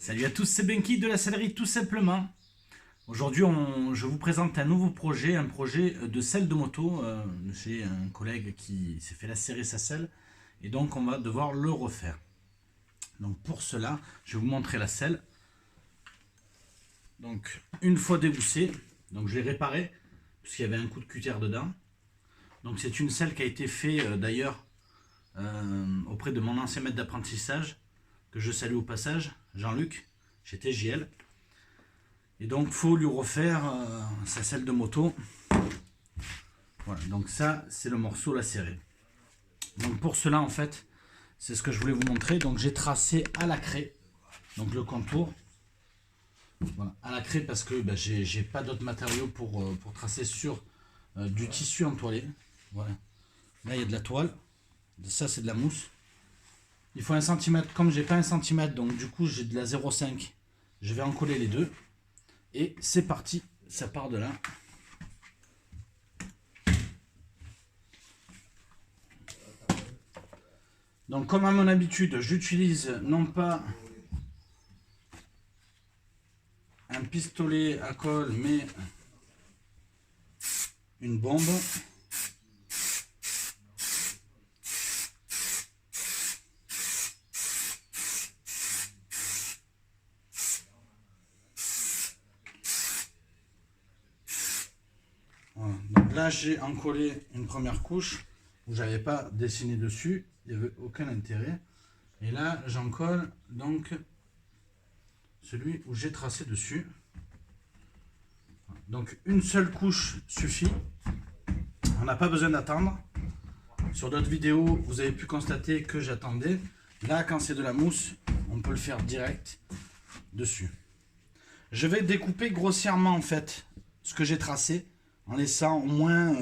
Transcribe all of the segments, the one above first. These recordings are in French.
Salut à tous, c'est Benki de la sellerie tout simplement. Aujourd'hui, je vous présente un nouveau projet, un projet de selle de moto. J'ai un collègue qui s'est fait lacérer sa selle et donc on va devoir le refaire. Donc pour cela, je vais vous montrer la selle. Donc une fois dévoussée, donc je l'ai réparée puisqu'il y avait un coup de cutter dedans. Donc c'est une selle qui a été faite d'ailleurs auprès de mon ancien maître d'apprentissage que je salue au passage, Jean-Luc, chez TJL. Et donc il faut lui refaire sa selle de moto. Voilà, donc ça c'est le morceau lacéré. Donc pour cela en fait, c'est ce que je voulais vous montrer. Donc j'ai tracé à la craie, donc le contour. Voilà, à la craie parce que j'ai pas d'autres matériaux pour tracer sur du tissu entoilé. Voilà. Là il y a de la toile, ça c'est de la mousse. Il faut 1 cm, comme j'ai pas 1 cm, donc du coup j'ai de la 0,5. Je vais en coller les deux. Et c'est parti, ça part de là. Donc comme à mon habitude, j'utilise non pas un pistolet à colle, mais une bombe. Voilà. Donc là j'ai encollé une première couche où j'avais pas dessiné dessus, il n'y avait aucun intérêt. Et là j'en colle donc celui où j'ai tracé dessus. Donc une seule couche suffit, on n'a pas besoin d'attendre. Sur d'autres vidéos vous avez pu constater que j'attendais. Là quand c'est de la mousse, on peut le faire direct dessus. Je vais découper grossièrement en fait ce que j'ai tracé, en laissant au moins,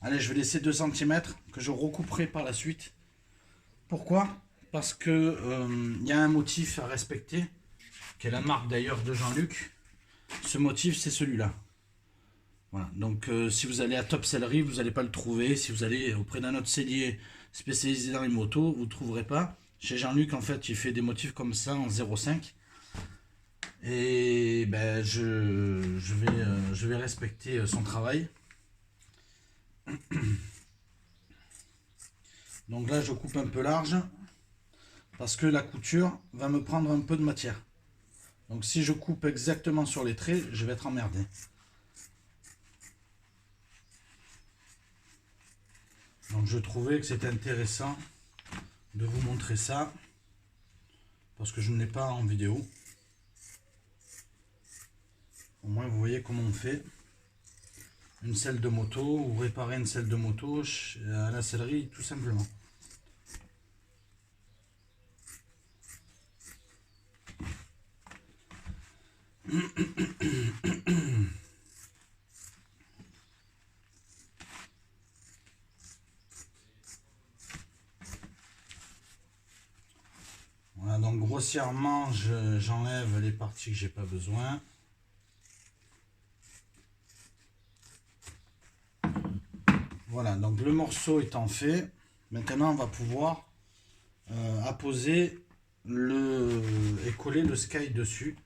allez, je vais laisser 2 cm que je recouperai par la suite. Pourquoi? Parce que y a un motif à respecter, qui est la marque d'ailleurs de Jean-Luc. Ce motif, c'est celui-là. Voilà. Donc si vous allez à Top Sellerie, vous n'allez pas le trouver. Si vous allez auprès d'un autre sellier spécialisé dans les motos, vous ne trouverez pas. Chez Jean-Luc, en fait, il fait des motifs comme ça en 0,5. Et ben, je vais respecter son travail. Donc là je coupe un peu large parce que la couture va me prendre un peu de matière. Donc si je coupe exactement sur les traits, je vais être emmerdé. Donc je trouvais que c'était intéressant de vous montrer ça parce que je ne l'ai pas en vidéo. Au moins vous voyez comment on fait une selle de moto ou réparer une selle de moto à la sellerie tout simplement. Voilà, donc grossièrement j'enlève les parties que j'ai pas besoin. Voilà, donc le morceau étant fait, maintenant on va pouvoir apposer et coller le sky dessus.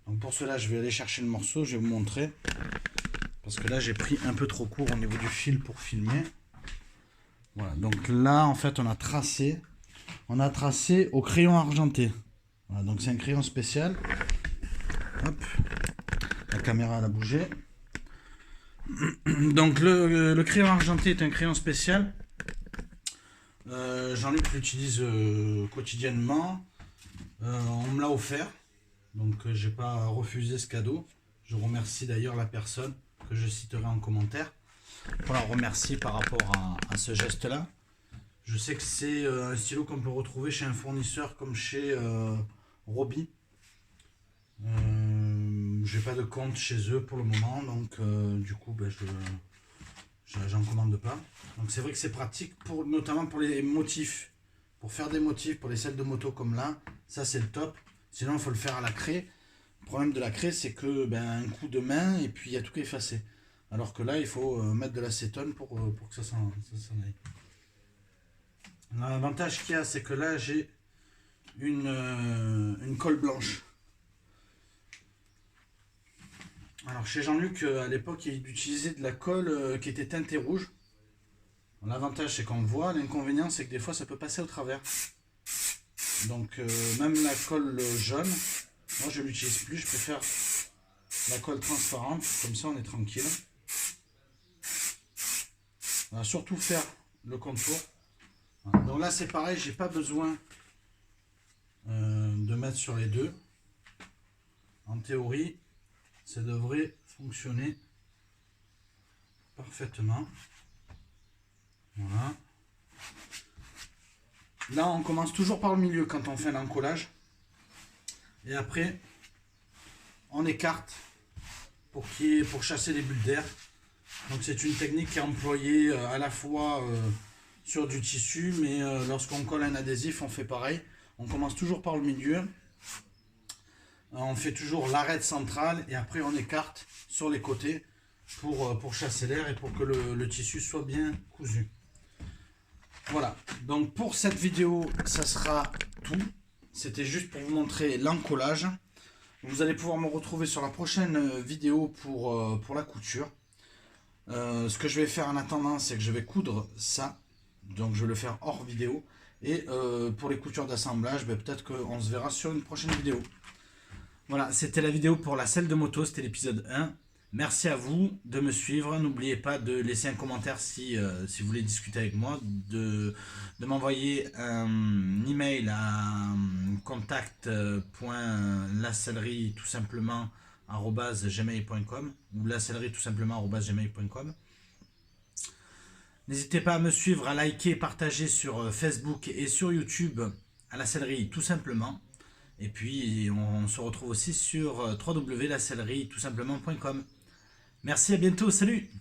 Donc pour cela je vais aller chercher le morceau, je vais vous montrer. Parce que là j'ai pris un peu trop court au niveau du fil pour filmer. Voilà, donc là en fait on a tracé au crayon argenté. Voilà, donc c'est un crayon spécial. Hop, la caméra elle a bougé. Donc le crayon argenté est un crayon spécial. Jean-Luc l'utilise quotidiennement. On me l'a offert, donc j'ai pas refusé ce cadeau. Je remercie d'ailleurs la personne que je citerai en commentaire pour la remercier par rapport à ce geste là. Je sais que c'est un stylo qu'on peut retrouver chez un fournisseur comme chez Roby. J'ai pas de compte chez eux pour le moment, donc du coup j'en commande pas. Donc c'est vrai que c'est pratique notamment pour les motifs, pour faire des motifs pour les selles de moto comme là. Ça c'est le top. Sinon il faut le faire à la craie. Le problème de la craie c'est que un coup de main et puis il y a tout qui est effacé. Alors que là il faut mettre de l'acétone pour que ça s'en aille. L'avantage qu'il y a c'est que là j'ai une colle blanche. Alors chez Jean-Luc, à l'époque, il utilisait de la colle qui était teintée rouge. L'avantage c'est qu'on voit, l'inconvénient c'est que des fois ça peut passer au travers. Donc même la colle jaune, moi je l'utilise plus, je préfère la colle transparente, comme ça on est tranquille. On va surtout faire le contour. Voilà. Donc là c'est pareil, j'ai pas besoin de mettre sur les deux. En théorie, ça devrait fonctionner parfaitement. Voilà. Là, on commence toujours par le milieu quand on fait l'encollage. Et après, on écarte pour chasser les bulles d'air. Donc c'est une technique qui est employée à la fois sur du tissu, mais lorsqu'on colle un adhésif, on fait pareil. On commence toujours par le milieu. On fait toujours l'arête centrale et après on écarte sur les côtés pour chasser l'air et pour que le tissu soit bien cousu. Voilà, donc pour cette vidéo, ça sera tout. C'était juste pour vous montrer l'encollage. Vous allez pouvoir me retrouver sur la prochaine vidéo pour la couture. Ce que je vais faire en attendant, c'est que je vais coudre ça. Donc je vais le faire hors vidéo. Et pour les coutures d'assemblage, peut-être qu'on se verra sur une prochaine vidéo. Voilà, c'était la vidéo pour la selle de moto, c'était l'épisode 1. Merci à vous de me suivre. N'oubliez pas de laisser un commentaire si vous voulez discuter avec moi, de m'envoyer un email à contact.lasellerie tout simplement @gmail.com ou lasellerie tout simplement @gmail.com. N'hésitez pas à me suivre, à liker et partager sur Facebook et sur YouTube à la sellerie tout simplement. Et puis on se retrouve aussi sur www.lasellerie tout simplement.com. Merci, à bientôt, salut!